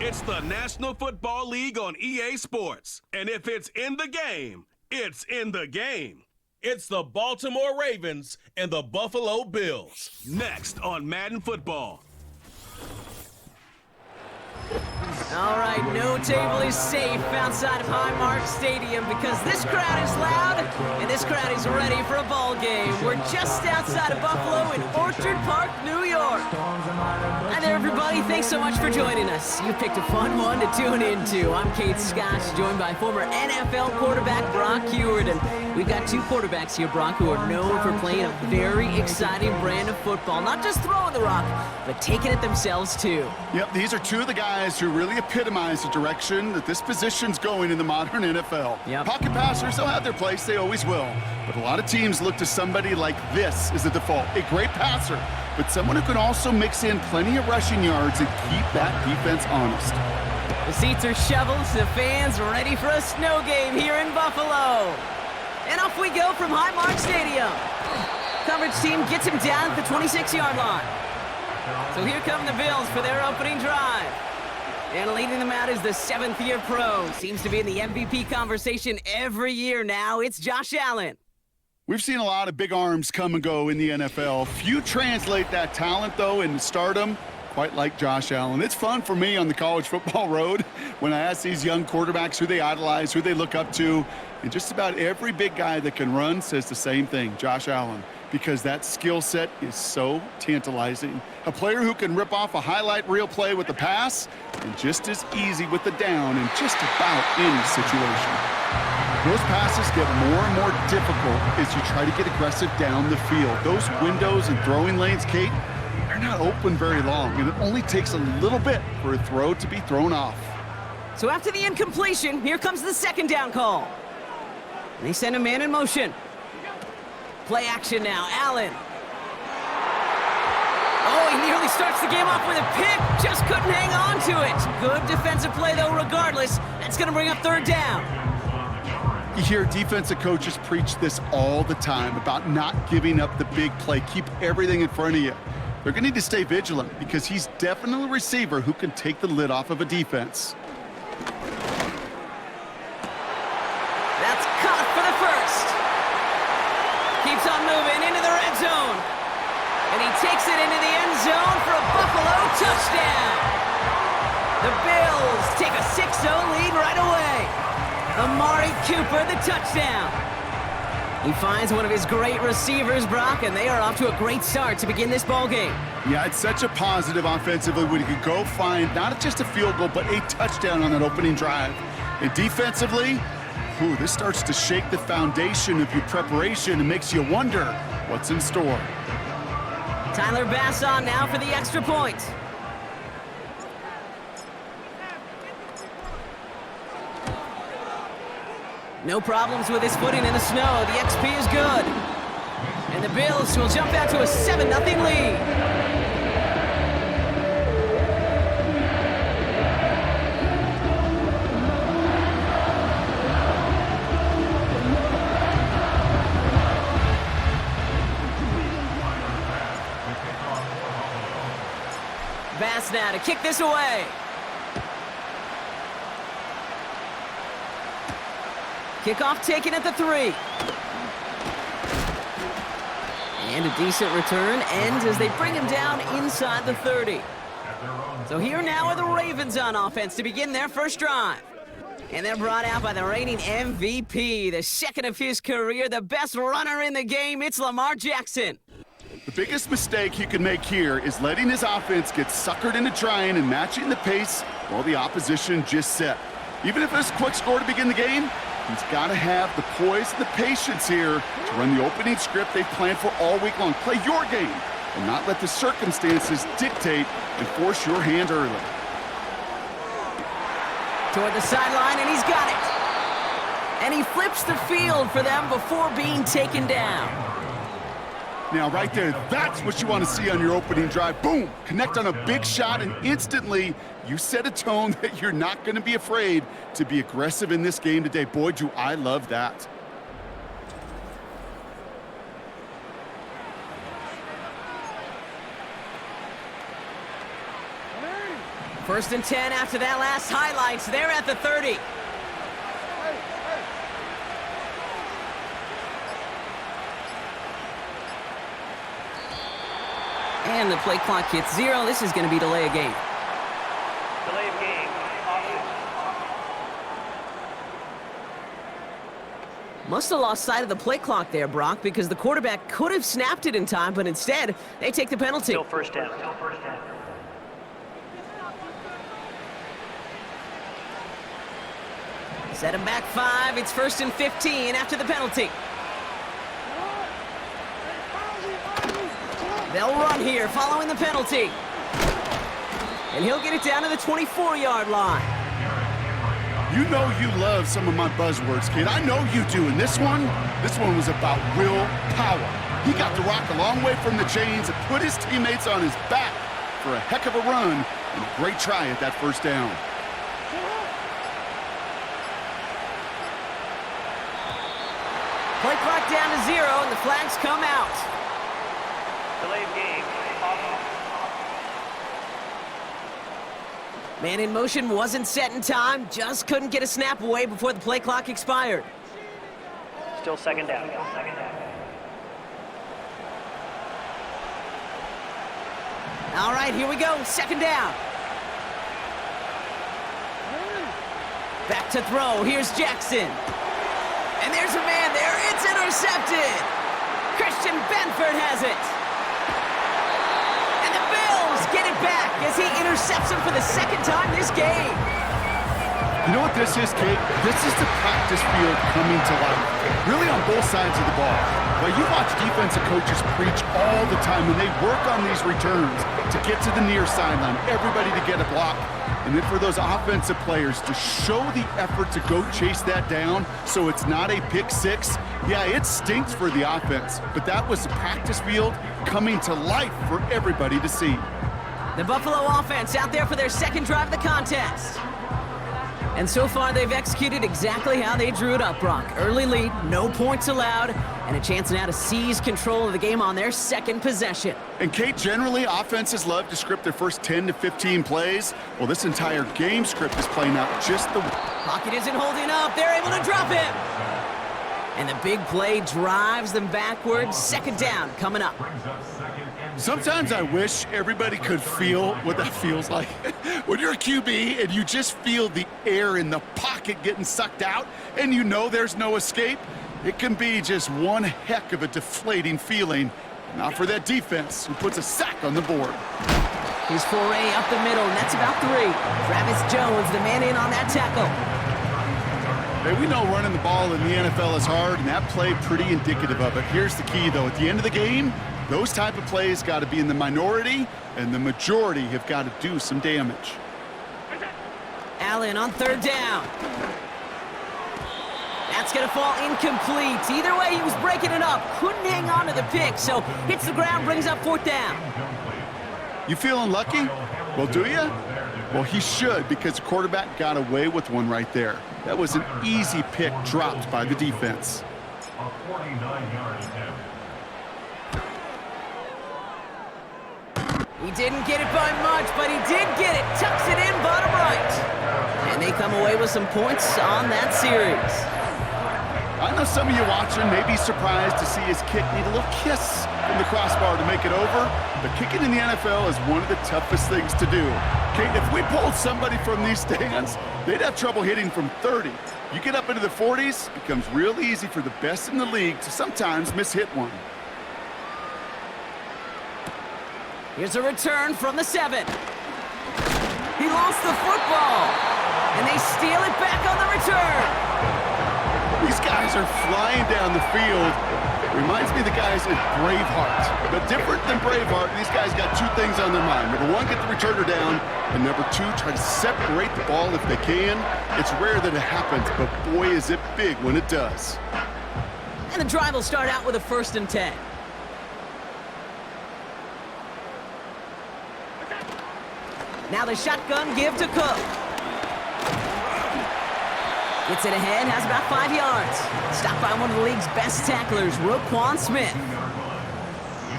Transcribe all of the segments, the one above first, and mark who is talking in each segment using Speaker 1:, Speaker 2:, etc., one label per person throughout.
Speaker 1: It's the National Football League on EA Sports. And if it's in the game, it's in the game. It's the Baltimore Ravens and the Buffalo Bills. Next on Madden Football.
Speaker 2: All right, no table is safe outside of Highmark Stadium because this crowd is loud and this crowd is ready for a ball game. We're just outside of Buffalo in Orchard Park, New York. Hi there, everybody. Thanks so much for joining us. You picked a fun one to tune into. I'm Kate Scott, joined by former NFL quarterback Brock Heward, and we've got two quarterbacks here, Brock, who are known for playing a very exciting brand of football. Not just throwing the rock, but taking it themselves, too.
Speaker 3: Yep, these are two of the guys who really epitomize the direction that this position's going in the modern NFL.
Speaker 2: Yep.
Speaker 3: Pocket passers, they'll have their place, they always will. But a lot of teams look to somebody like this as the default. A great passer, but someone who can also mix in plenty of rushing yards and keep that defense honest.
Speaker 2: The seats are shoveled, the fans ready for a snow game here in Buffalo. And off we go from Highmark Stadium. Coverage team gets him down at the 26-yard line. So here come the Bills for their opening drive. And leading them out is the seventh-year pro. Seems to be in the MVP conversation every year now. It's Josh Allen.
Speaker 3: We've seen a lot of big arms come and go in the NFL. Few translate that talent, though, into stardom, quite like Josh Allen. It's fun for me on the college football road when I ask these young quarterbacks who they idolize, who they look up to. And just about every big guy that can run says the same thing, Josh Allen, because that skill set is so tantalizing. A player who can rip off a highlight reel play with the pass and just as easy with the down in just about any situation. Those passes get more and more difficult as you try to get aggressive down the field. Those windows and throwing lanes, Kate, they're not open very long, and it only takes a little bit for a throw to be thrown off.
Speaker 2: So after the incompletion, here comes the second down call. And they send a man in motion. Play action now, Allen. Oh, he nearly starts the game off with a pick. Just couldn't hang on to it. Good defensive play, though, regardless. That's going to bring up third down.
Speaker 3: You hear defensive coaches preach this all the time about not giving up the big play. Keep everything in front of you. They're going to need to stay vigilant because he's definitely a receiver who can take the lid off of a defense.
Speaker 2: That's caught for the first. Keeps on moving into the red zone. And he takes it into the end zone for a Buffalo touchdown. The Bills take a 6-0 lead right away. Amari Cooper, the touchdown. He finds one of his great receivers, Brock, and they are off to a great start to begin this ball game.
Speaker 3: Yeah, it's such a positive offensively when you can go find not just a field goal, but a touchdown on that opening drive. And defensively, this starts to shake the foundation of your preparation and makes you wonder what's in store.
Speaker 2: Tyler Bass on now for the extra point. No problems with his footing in the snow. The XP is good. And the Bills will jump out to a 7-0 lead. Bass now to kick this away. Kickoff taken at the 3. And a decent return ends as they bring him down inside the 30. So here now are the Ravens on offense to begin their first drive. And they're brought out by the reigning MVP, the second of his career, the best runner in the game. It's Lamar Jackson.
Speaker 3: The biggest mistake he could make here is letting his offense get suckered into trying and matching the pace while the opposition just set. Even if it's a quick score to begin the game, he's got to have the poise and the patience here to run the opening script they've planned for all week long. Play your game and not let the circumstances dictate and force your hand early.
Speaker 2: Toward the sideline, and he's got it. And he flips the field for them before being taken down.
Speaker 3: Now, right there, that's what you want to see on your opening drive. Boom! Connect on a big shot, and instantly you set a tone that you're not going to be afraid to be aggressive in this game today. Boy, do I love that.
Speaker 2: First and 10 after that last highlights. They're at the 30. And the play clock hits 0. This is going to be delay of game.
Speaker 4: Delay of game.
Speaker 2: Must have lost sight of the play clock there, Brock, because the quarterback could have snapped it in time, but instead, they take the penalty.
Speaker 4: Still first down.
Speaker 2: Set him back 5. It's first and 15 after the penalty. They'll run here following the penalty. And he'll get it down to the 24-yard line.
Speaker 3: You know you love some of my buzzwords, kid. I know you do. And this one was about will power. He got the rock a long way from the chains and put his teammates on his back for a heck of a run and a great try at that first down.
Speaker 2: Play clock down to 0, and the flags come out.
Speaker 4: Delay of game.
Speaker 2: Man in motion wasn't set in time, just couldn't get a snap away before the play clock expired.
Speaker 4: Still second down.
Speaker 2: All right, here we go, second down. Back to throw, here's Jackson. And there's a man there, it's intercepted. Christian Benford has it. And the Bills get it back as he intercepts him for the second time this game.
Speaker 3: You know what this is, Kate? This is the practice field coming to life, really on both sides of the ball. Well, you watch defensive coaches preach all the time when they work on these returns to get to the near sideline, everybody to get a block, and then for those offensive players to show the effort to go chase that down so it's not a pick six. Yeah, it stinks for the offense, but that was the practice field coming to life for everybody to see.
Speaker 2: The Buffalo offense out there for their second drive of the contest. And so far, they've executed exactly how they drew it up, Brock. Early lead, no points allowed, and a chance now to seize control of the game on their second possession.
Speaker 3: And Kate, generally, offenses love to script their first 10 to 15 plays. Well, this entire game script is playing out just the...
Speaker 2: Pocket isn't holding up. They're able to drop him. And the big play drives them backwards. Second down coming up.
Speaker 3: Sometimes I wish everybody could feel what that feels like. When you're a QB and you just feel the air in the pocket getting sucked out and you know there's no escape, it can be just one heck of a deflating feeling. Not for that defense who puts a sack on the board.
Speaker 2: His foray up the middle, and that's about 3. Travis Jones, the man in on that tackle.
Speaker 3: Hey, we know running the ball in the NFL is hard, and that play pretty indicative of it. Here's the key, though. At the end of the game, those type of plays got to be in the minority, and the majority have got to do some damage.
Speaker 2: Allen on third down. That's going to fall incomplete. Either way, he was breaking it up. Couldn't hang on to the pick, so hits the ground, brings up fourth down.
Speaker 3: You feeling lucky? Well, do you? Well, he should, because the quarterback got away with one right there. That was an easy pick dropped by the defense.
Speaker 2: He didn't get it by much, but he did get it. Tucks it in, bottom right. And they come away with some points on that series.
Speaker 3: I know some of you watching may be surprised to see his kick need a little kiss from the crossbar to make it over, but kicking in the NFL is one of the toughest things to do. Kate, if we pulled somebody from these stands, they'd have trouble hitting from 30. You get up into the 40s, it becomes real easy for the best in the league to sometimes miss-hit one.
Speaker 2: Here's a return from the 7. He lost the football, and they steal it back on the return.
Speaker 3: These guys are flying down the field. Reminds me of the guys at Braveheart. But different than Braveheart, these guys got 2 things on their mind. Number 1, get the returner down. And number 2, try to separate the ball if they can. It's rare that it happens, but boy, is it big when it does.
Speaker 2: And the drive will start out with a 1st and 10. Now the shotgun give to Cook. Gets it ahead, has about 5 yards. Stopped by one of the league's best tacklers, Roquan Smith.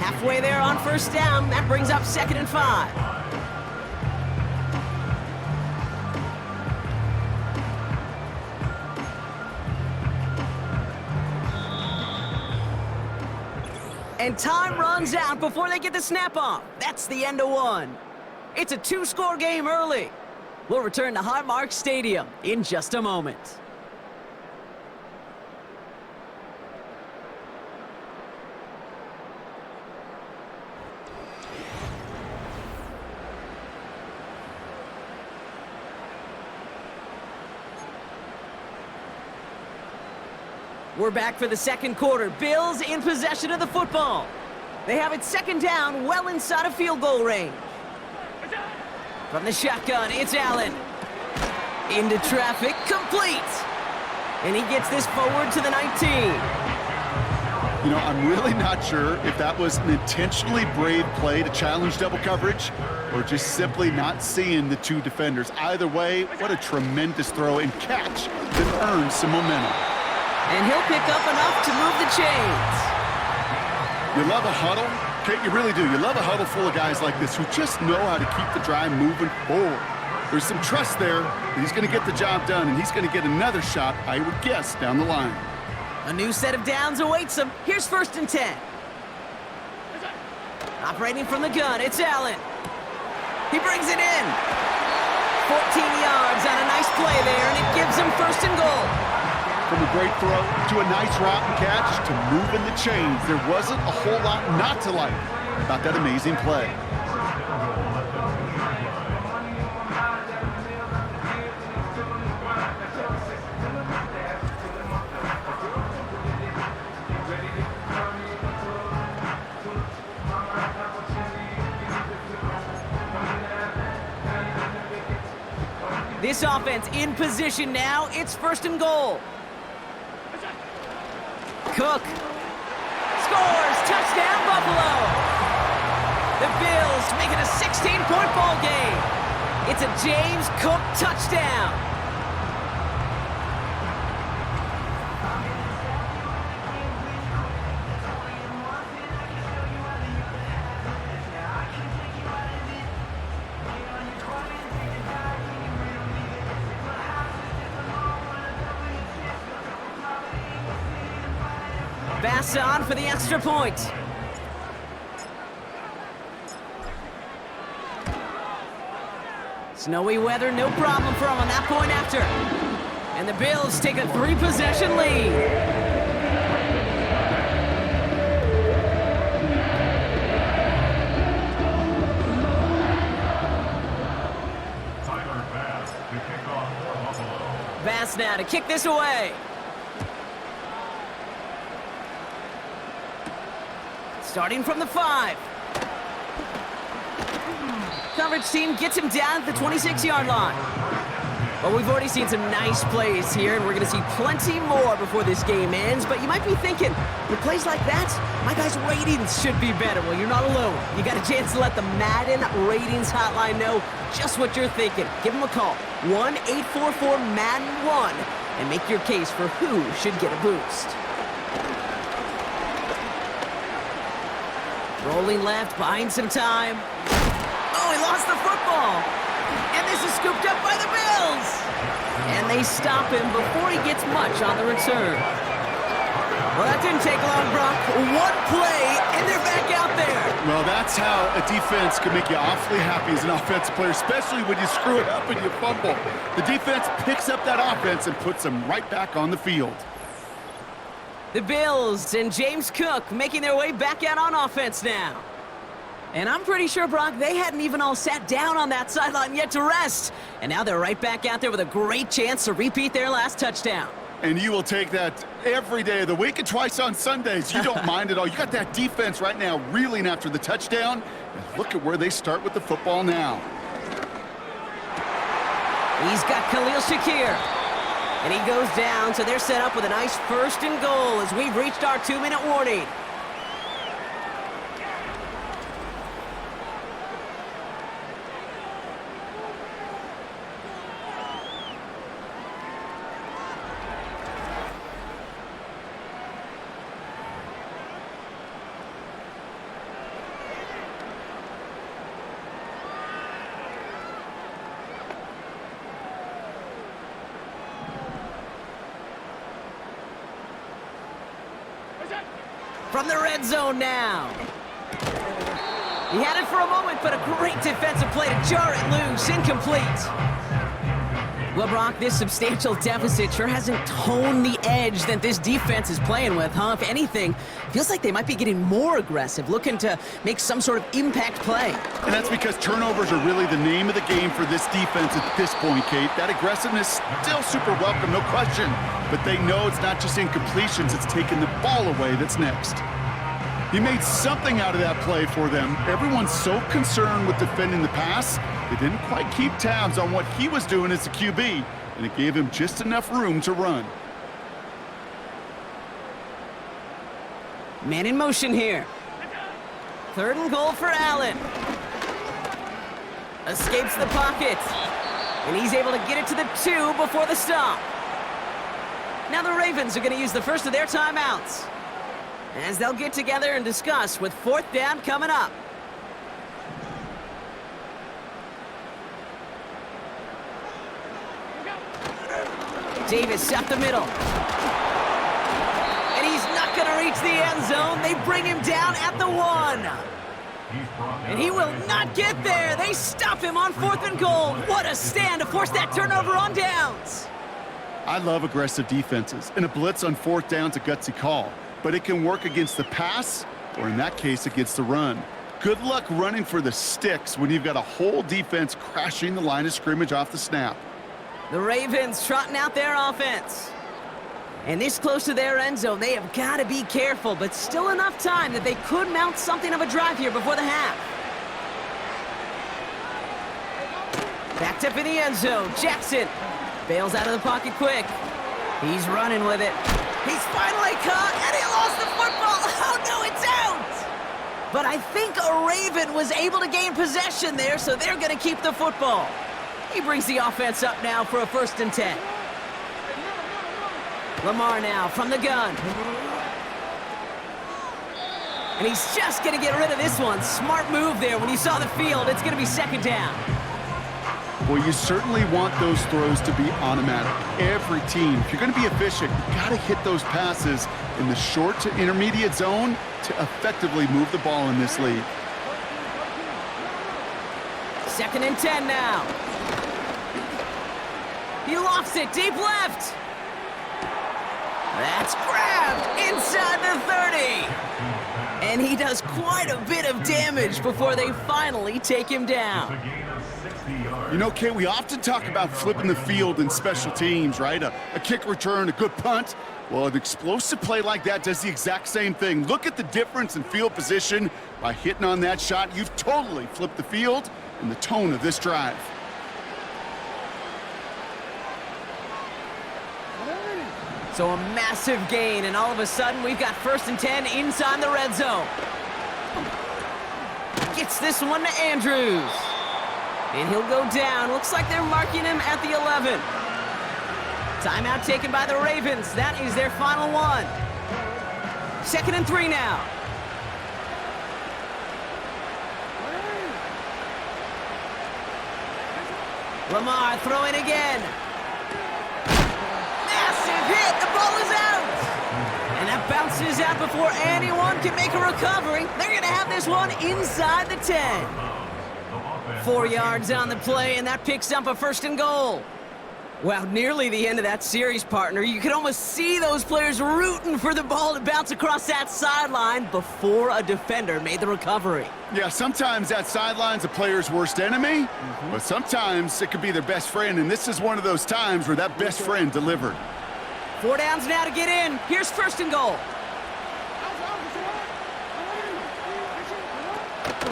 Speaker 2: Halfway there on 1st down, that brings up 2nd and 5. And time runs out before they get the snap off. That's the end of one. It's a 2-score game early. We'll return to Highmark Stadium in just a moment. We're back for the second quarter. Bills in possession of the football. They have it second down, well inside of field goal range. From the shotgun, it's Allen. Into traffic, complete. And he gets this forward to the 19.
Speaker 3: You know, I'm really not sure if that was an intentionally brave play to challenge double coverage or just simply not seeing the two defenders. Either way, what a tremendous throw and catch that earns some momentum.
Speaker 2: And he'll pick up enough to move the chains.
Speaker 3: You love a huddle? Okay, you really do. You love a huddle full of guys like this who just know how to keep the drive moving forward. There's some trust there that he's going to get the job done, and he's going to get another shot, I would guess, down the line.
Speaker 2: A new set of downs awaits him. Here's 1st and 10. Operating from the gun, it's Allen. He brings it in. 14 yards on a nice play there, and it gives him 1st and goal.
Speaker 3: From a great throw to a nice route and catch to moving the chains. There wasn't a whole lot not to like about that amazing play.
Speaker 2: This offense in position now. It's 1st and goal. Cook scores, touchdown Buffalo. The Bills make it a 16-point ball game. It's a James Cook touchdown. Bass on for the extra point. Snowy weather, no problem for him on that point after. And the Bills take a 3-possession lead. Bass now to kick this away. Starting from the 5. Coverage team gets him down at the 26-yard line. Well, we've already seen some nice plays here, and we're going to see plenty more before this game ends. But you might be thinking, with plays like that, my guys' ratings should be better. Well, you're not alone. You got a chance to let the Madden ratings hotline know just what you're thinking. Give them a call, 1-844-MADDEN-1, and make your case for who should get a boost. Rolling left, buying some time. Oh, he lost the football. And this is scooped up by the Bills. And they stop him before he gets much on the return. Well, that didn't take long, Brock. One play, and they're back out there.
Speaker 3: Well, that's how a defense can make you awfully happy as an offensive player, especially when you screw it up and you fumble. The defense picks up that offense and puts them right back on the field.
Speaker 2: The Bills and James Cook making their way back out on offense now. And I'm pretty sure, Brock, they hadn't even all sat down on that sideline yet to rest. And now they're right back out there with a great chance to repeat their last touchdown.
Speaker 3: And you will take that every day of the week and twice on Sundays. You don't mind at all. You got that defense right now reeling after the touchdown. And look at where they start with the football now.
Speaker 2: He's got Khalil Shakir. And he goes down, so they're set up with a nice 1st and goal as we've reached our 2-minute warning. From the red zone now. He had it for a moment, but a great defensive play to jar it loose. Incomplete. Well, Brock, this substantial deficit sure hasn't toned the edge that this defense is playing with, huh? If anything, feels like they might be getting more aggressive, looking to make some sort of impact play.
Speaker 3: And that's because turnovers are really the name of the game for this defense at this point, Kate. That aggressiveness still super welcome, no question. But they know it's not just incompletions, it's taking the ball away that's next. He made something out of that play for them. Everyone's so concerned with defending the pass, they didn't quite keep tabs on what he was doing as a QB, and it gave him just enough room to run.
Speaker 2: Man in motion here. 3rd and goal for Allen. Escapes the pocket. And he's able to get it to the 2 before the stop. Now the Ravens are going to use the first of their timeouts, as they'll get together and discuss with 4th down coming up. Davis up the middle. And he's not going to reach the end zone. They bring him down at the 1. And he will not get there. They stop him on 4th and goal. What a stand to force that turnover on downs.
Speaker 3: I love aggressive defenses, and a blitz on 4th down's a gutsy call. But it can work against the pass, or in that case, against the run. Good luck running for the sticks when you've got a whole defense crashing the line of scrimmage off the snap.
Speaker 2: The Ravens trotting out their offense. And this close to their end zone, they have got to be careful, but still enough time that they could mount something of a drive here before the half. Backed up in the end zone, Jackson bails out of the pocket quick. He's running with it. He's finally caught, and he lost the football. Oh, no, it's out! But I think a Raven was able to gain possession there, so they're going to keep the football. He brings the offense up now for a 1st and 10. Lamar now from the gun. And he's just going to get rid of this one. Smart move there. When you saw the field, it's going to be 2nd down.
Speaker 3: Well, you certainly want those throws to be automatic. Every team, if you're going to be efficient, you got to hit those passes in the short to intermediate zone to effectively move the ball in this league.
Speaker 2: 2nd and 10 now. He lofts it deep left. That's grabbed inside the 30. And he does quite a bit of damage before they finally take him down.
Speaker 3: You know, Kate, we often talk about flipping the field in special teams, right? A kick return, a good punt. Well, an explosive play like that does the exact same thing. Look at the difference in field position. By hitting on that shot, you've totally flipped the field and the tone of this drive.
Speaker 2: So a massive gain, and all of a sudden we've got 1st and 10 inside the red zone. Gets this one to Andrews. And he'll go down. Looks like they're marking him at the 11. Timeout taken by the Ravens. That is their final one. 2nd and 3 now. Lamar throwing again. Massive hit. The ball is out. And that bounces out before anyone can make a recovery. They're going to have this one inside the 10. 4 yards on the play, and that picks up a 1st and goal. Wow, nearly the end of that series, partner. You could almost see those players rooting for the ball to bounce across that sideline before a defender made the recovery.
Speaker 3: Yeah, sometimes that sideline's a player's worst enemy, but sometimes it could be their best friend, and this is one of those times where that best friend delivered.
Speaker 2: 4 downs now to get in. Here's 1st and goal.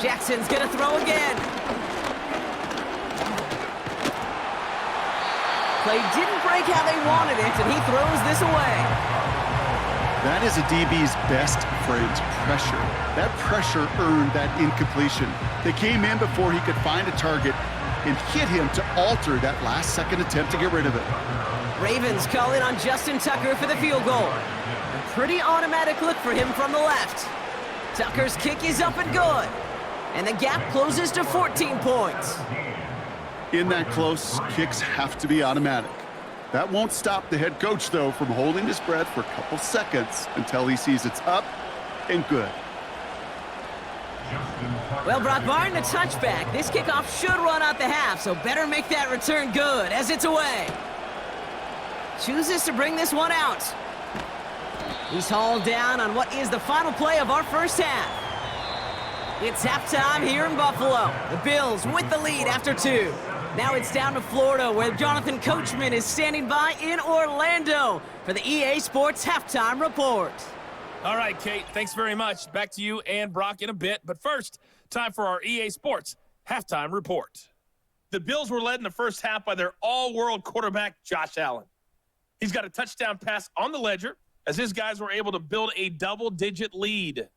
Speaker 2: Jackson's gonna throw again. Play didn't break how they wanted it, and he throws this away.
Speaker 3: That is a DB's best friend, pressure. That pressure earned that incompletion. They came in before he could find a target and hit him to alter that last-second attempt to get rid of it.
Speaker 2: Ravens calling on Justin Tucker for the field goal. A pretty automatic look for him from the left. Tucker's kick is up and good. And the gap closes to 14 points.
Speaker 3: In that close, kicks have to be automatic. That won't stop the head coach, though, from holding his breath for a couple seconds until he sees it's up and good.
Speaker 2: Well, Brock, barring the touchback, this kickoff should run out the half, so better make that return good as it's away. Chooses to bring this one out. He's hauled down on what is the final play of our first half. It's halftime here in Buffalo. The Bills with the lead after 2. Now it's down to Florida, where Jonathan Coachman is standing by in Orlando for the EA Sports Halftime Report.
Speaker 5: All right, Kate, thanks very much. Back to you and Brock in a bit. But first, time for our EA Sports Halftime Report.
Speaker 1: The Bills were led in the first half by their all-world quarterback, Josh Allen. He's got a touchdown pass on the ledger as his guys were able to build a double-digit lead.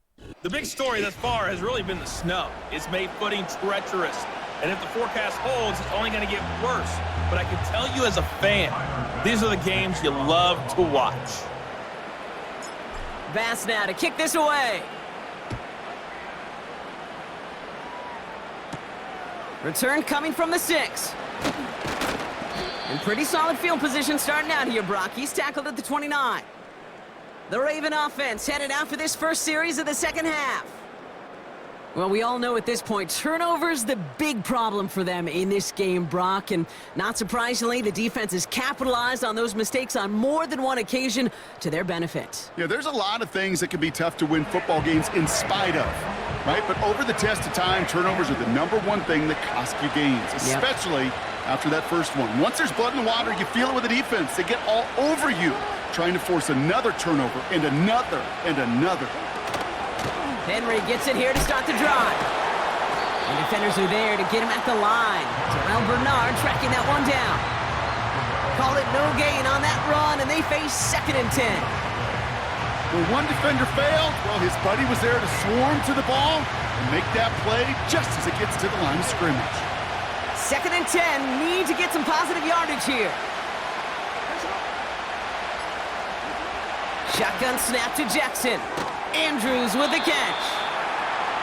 Speaker 1: The big story thus far has really been the snow. It's made footing treacherous, and if the forecast holds, it's only going to get worse. But I can tell you as a fan, these are the games you love to watch.
Speaker 2: Bass now to kick this away. Return coming from the 6. In pretty solid field position starting out here, Brock. He's tackled at the 29. The Raven offense headed out for this first series of the second half. Well, we all know at this point, turnovers the big problem for them in this game, Brock. And not surprisingly, the defense has capitalized on those mistakes on more than one occasion to their benefit.
Speaker 3: Yeah, there's a lot of things that can be tough to win football games in spite of, right? But over the test of time, turnovers are the #1 thing that cost you games, especially after that first one. Once there's blood in the water, you feel it with the defense. They get all over you, trying to force another turnover and another and another.
Speaker 2: Henry gets it here to start the drive. And defenders are there to get him at the line. Terrell Bernard tracking that one down. Call it no gain on that run, and they face 2nd and 10.
Speaker 3: Where one defender failed, well, his buddy was there to swarm to the ball and make that play just as it gets to the line of scrimmage.
Speaker 2: 2nd and 10, need to get some positive yardage here. Shotgun snap to Jackson. Andrews with the catch.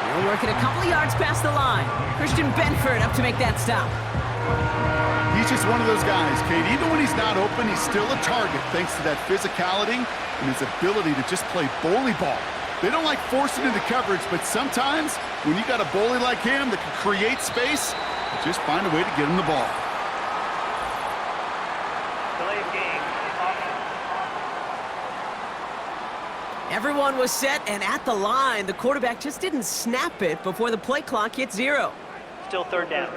Speaker 2: They're working a couple of yards past the line. Christian Benford up to make that stop.
Speaker 3: He's just one of those guys, Kate. Even when he's not open, he's still a target thanks to that physicality and his ability to just play bully ball. They don't like forcing into coverage, but sometimes when you got a bully like him that can create space, just find a way to get him the ball.
Speaker 4: Delay of game.
Speaker 2: Everyone was set and at the line. The quarterback just didn't snap it before the play clock hit 0.
Speaker 4: Still third down.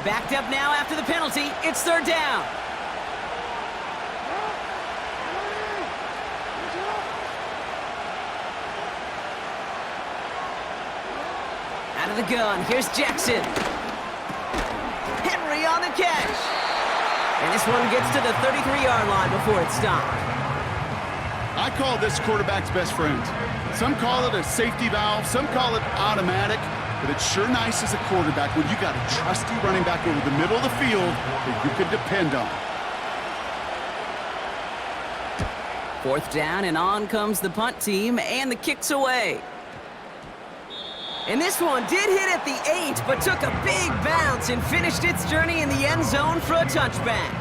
Speaker 2: Backed up now after the penalty. It's 3rd down. Out of the gun. Here's Jackson. Henry on the catch. And this one gets to the 33-yard line before it's stopped.
Speaker 3: I call this quarterback's best friend. Some call it a safety valve, some call it automatic, but it's sure nice as a quarterback when you got a trusty running back over the middle of the field that you can depend on.
Speaker 2: 4th down, and on comes the punt team, and the kick's away. And this one did hit at the 8, but took a big bounce and finished its journey in the end zone for a touchback.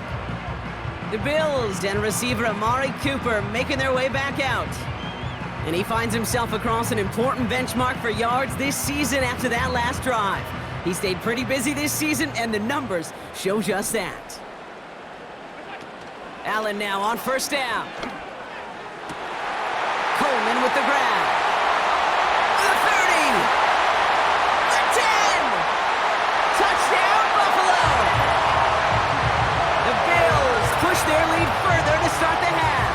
Speaker 2: The Bills and receiver Amari Cooper making their way back out. And he finds himself across an important benchmark for yards this season after that last drive. He stayed pretty busy this season, and the numbers show just that. Allen now on 1st down. Coleman with the grab. The 30. The 10. Touchdown, Buffalo. The Bills push their lead further to start the half.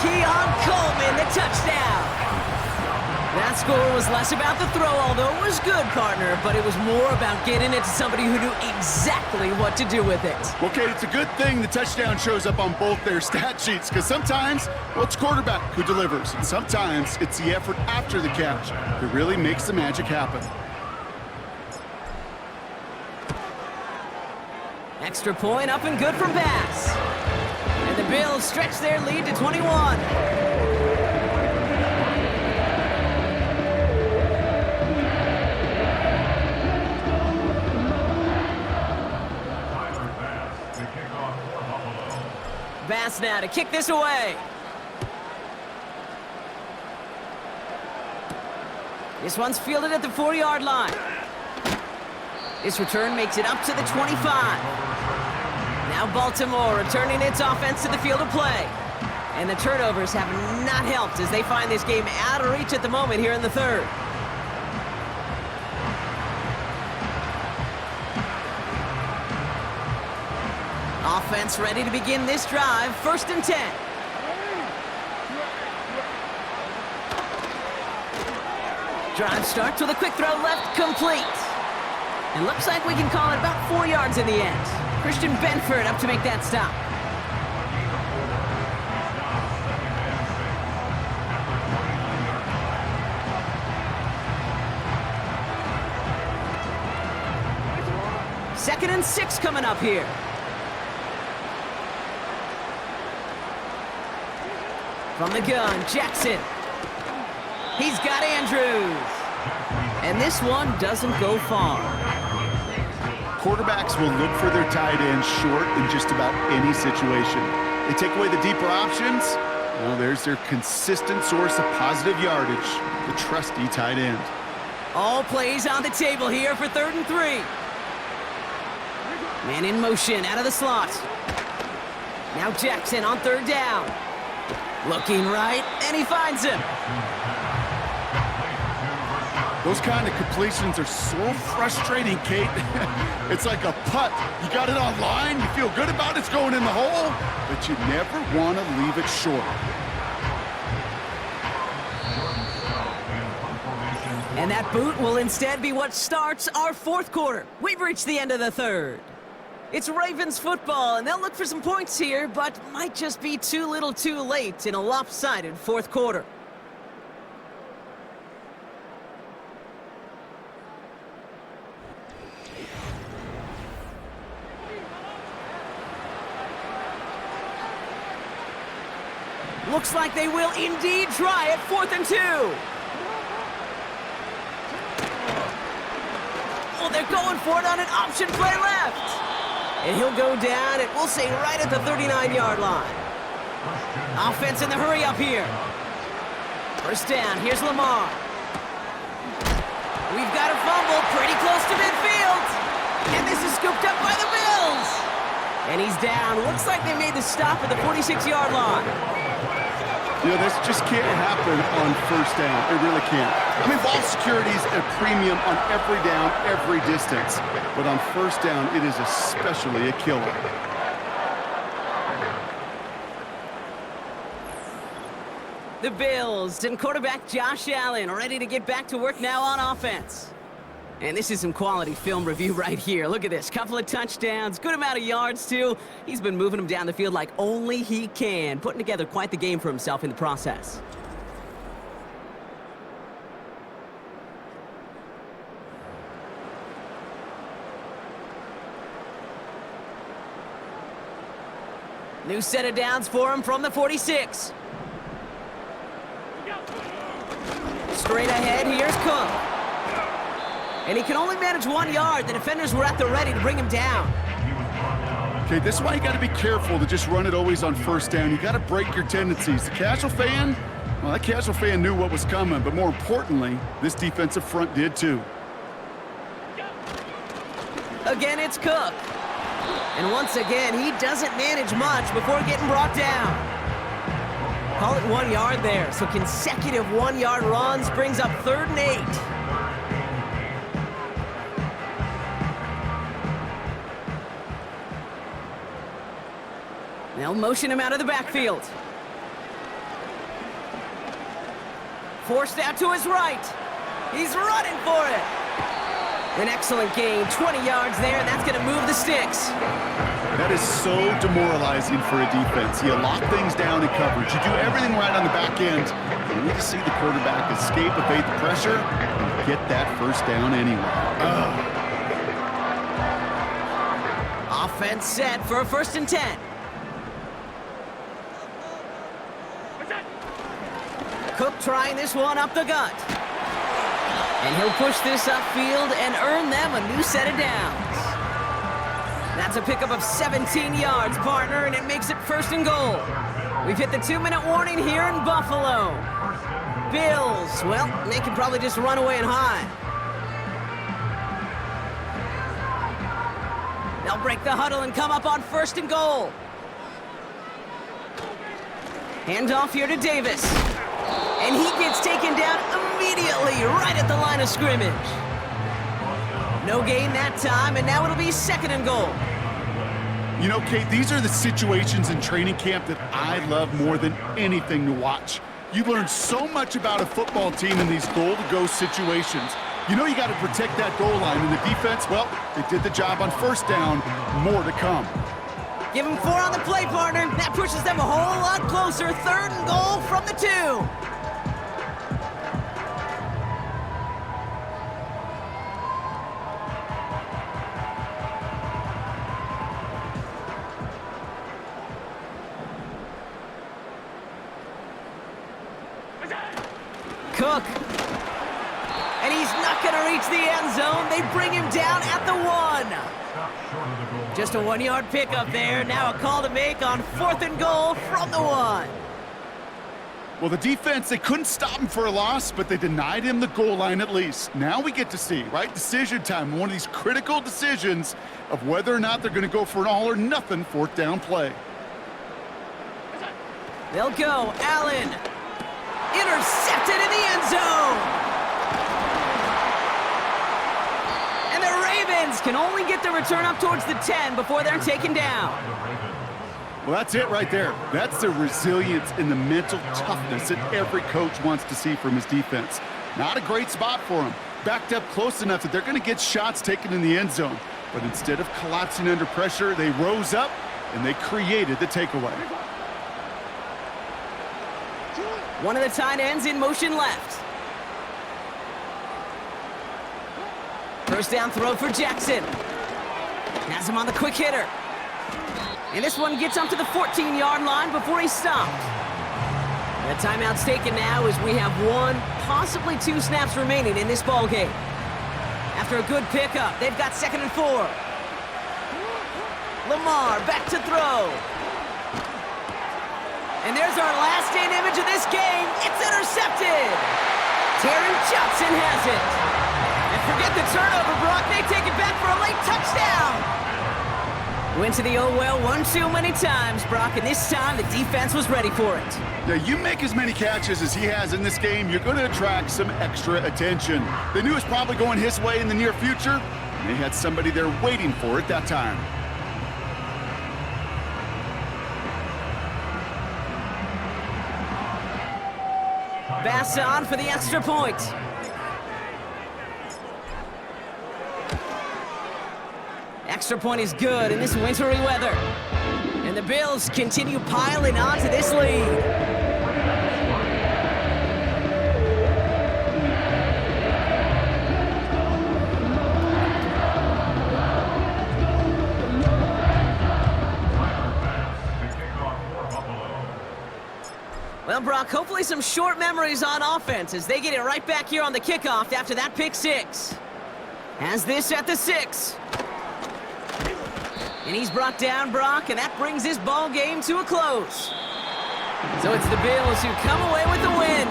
Speaker 2: Keon Coleman, the touchdown. That score was less about the throw, although it was good, partner, but it was more about getting it to somebody who knew exactly what to do with it.
Speaker 3: Well, Kate, it's a good thing the touchdown shows up on both their stat sheets, because sometimes, well, it's quarterback who delivers, and sometimes it's the effort after the catch that really makes the magic happen.
Speaker 2: Extra point up and good from Bass. And the Bills stretch their lead to 21. pass now to kick this away. This one's fielded at the 4-yard line. This return makes it up to the 25. Now Baltimore returning its offense to the field of play. And the turnovers have not helped as they find this game out of reach at the moment here in the third. Offense ready to begin this drive, 1st and 10. Drive starts with a quick throw left, complete. And looks like we can call it about 4 yards in the end. Christian Benford up to make that stop. Second and 6 coming up here. From the gun, Jackson. He's got Andrews. And this one doesn't go far.
Speaker 3: Quarterbacks will look for their tight end short in just about any situation. They take away the deeper options. Well, there's their consistent source of positive yardage, the trusty tight end.
Speaker 2: All plays on the table here for 3rd and 3. Man in motion out of the slot. Now Jackson on 3rd down. Looking right, and he finds him.
Speaker 3: Those kind of completions are so frustrating, Kate. It's like a putt. You got it on line, you feel good about it's going in the hole, but you never want to leave it short.
Speaker 2: And that boot will instead be what starts our 4th quarter. We've reached the end of the 3rd. It's Ravens football, and they'll look for some points here, but might just be too little too late in a lopsided 4th quarter. Looks like they will indeed try it, 4th and 2. Oh, they're going for it on an option play left. And he'll go down, and we'll say right at the 39-yard line. Offense in the hurry up here. 1st down, here's Lamar. We've got a fumble pretty close to midfield. And this is scooped up by the Bills. And he's down. Looks like they made the stop at the 46-yard line.
Speaker 3: You know, this just can't happen on 1st down. It really can't. I mean, ball security's a premium on every down, every distance. But on 1st down, it is especially a killer.
Speaker 2: The Bills and quarterback Josh Allen ready to get back to work now on offense. And this is some quality film review right here. Look at this. Couple of touchdowns, good amount of yards, too. He's been moving them down the field like only he can, putting together quite the game for himself in the process. New set of downs for him from the 46. Straight ahead, here's Cook. And he can only manage 1 yard. The defenders were at the ready to bring him down.
Speaker 3: Okay, this is why you got to be careful to just run it always on 1st down. You got to break your tendencies. The casual fan, well, that casual fan knew what was coming, but more importantly, this defensive front did too.
Speaker 2: Again, it's Cook. And once again, he doesn't manage much before getting brought down. Call it 1 yard there. So consecutive 1-yard runs brings up 3rd and 8. They'll motion him out of the backfield. Forced out to his right. He's running for it. An excellent gain, 20 yards there, and that's going to move the sticks.
Speaker 3: That is so demoralizing for a defense. You lock things down in coverage. You do everything right on the back end. You need to see the quarterback escape, evade the pressure, and get that 1st down anyway.
Speaker 2: Offense set for a 1st and 10. Cook trying this one up the gut. And he'll push this upfield and earn them a new set of downs. That's a pickup of 17 yards, partner, and it makes it 1st and goal. We've hit the 2-minute warning here in Buffalo. Bills, well, they can probably just run away and hide. They'll break the huddle and come up on 1st and goal. Handoff here to Davis. And he gets taken down immediately, right at the line of scrimmage. No gain that time, and now it'll be 2nd and goal.
Speaker 3: You know, Kate, these are the situations in training camp that I love more than anything to watch. You learn so much about a football team in these goal-to-go situations. You know you got to protect that goal line, and the defense, well, they did the job on 1st down. More to come.
Speaker 2: Give him 4 on the play, partner. That pushes them a whole lot closer. 3rd and goal from the 2. Cook. And he's not going to reach the end zone. They bring him down at the 1. Just a 1-yard pickup there. Now a call to make on 4th and goal from the 1.
Speaker 3: Well, the defense, they couldn't stop him for a loss, but they denied him the goal line at least. Now we get to see, right? Decision time, one of these critical decisions of whether or not they're going to go for an all-or-nothing 4th down play.
Speaker 2: They'll go. Allen. Intercepted in the end zone. And the Ravens can only get the return up towards the 10 before they're taken down.
Speaker 3: Well, that's it right there. That's the resilience and the mental toughness that every coach wants to see from his defense. Not a great spot for him. Backed up close enough that they're going to get shots taken in the end zone. But instead of collapsing under pressure, they rose up and they created the takeaway.
Speaker 2: One of the tight ends in motion left. 1st down throw for Jackson. Has him on the quick hitter. And this one gets up to the 14-yard line before he's stopped. The timeout's taken now as we have 1, possibly 2 snaps remaining in this ball game. After a good pickup, they've got 2nd and 4. Lamar back to throw. And there's our last-in image of this game. It's intercepted. Taron Johnson has it. And forget the turnover, Brock. They take it back for a late touchdown. Went to the oh-well one too many times, Brock, and this time the defense was ready for it.
Speaker 3: Now, you make as many catches as he has in this game, you're going to attract some extra attention. They knew it was probably going his way in the near future, and they had somebody there waiting for it that time.
Speaker 2: Bass on for the extra point. Extra point is good in this wintry weather. And the Bills continue piling onto this lead. Well, Brock, hopefully some short memories on offense as they get it right back here on the kickoff after that pick 6. Has this at the 6. And he's brought down, Brock, and that brings this ball game to a close. So it's the Bills who come away with the win.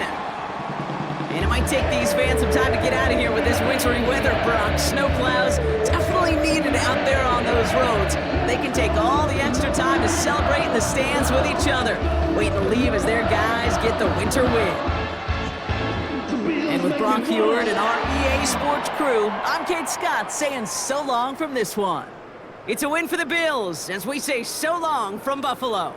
Speaker 2: And it might take these fans some time to get out of here with this wintry weather, Brock. Snowplows definitely needed out there on those roads. They can take all the extra time to celebrate in the stands with each other, waiting to leave as their guys get the winter win. And with Brock Heward and our EA Sports crew, I'm Kate Scott saying so long from this one. It's a win for the Bills as we say so long from Buffalo.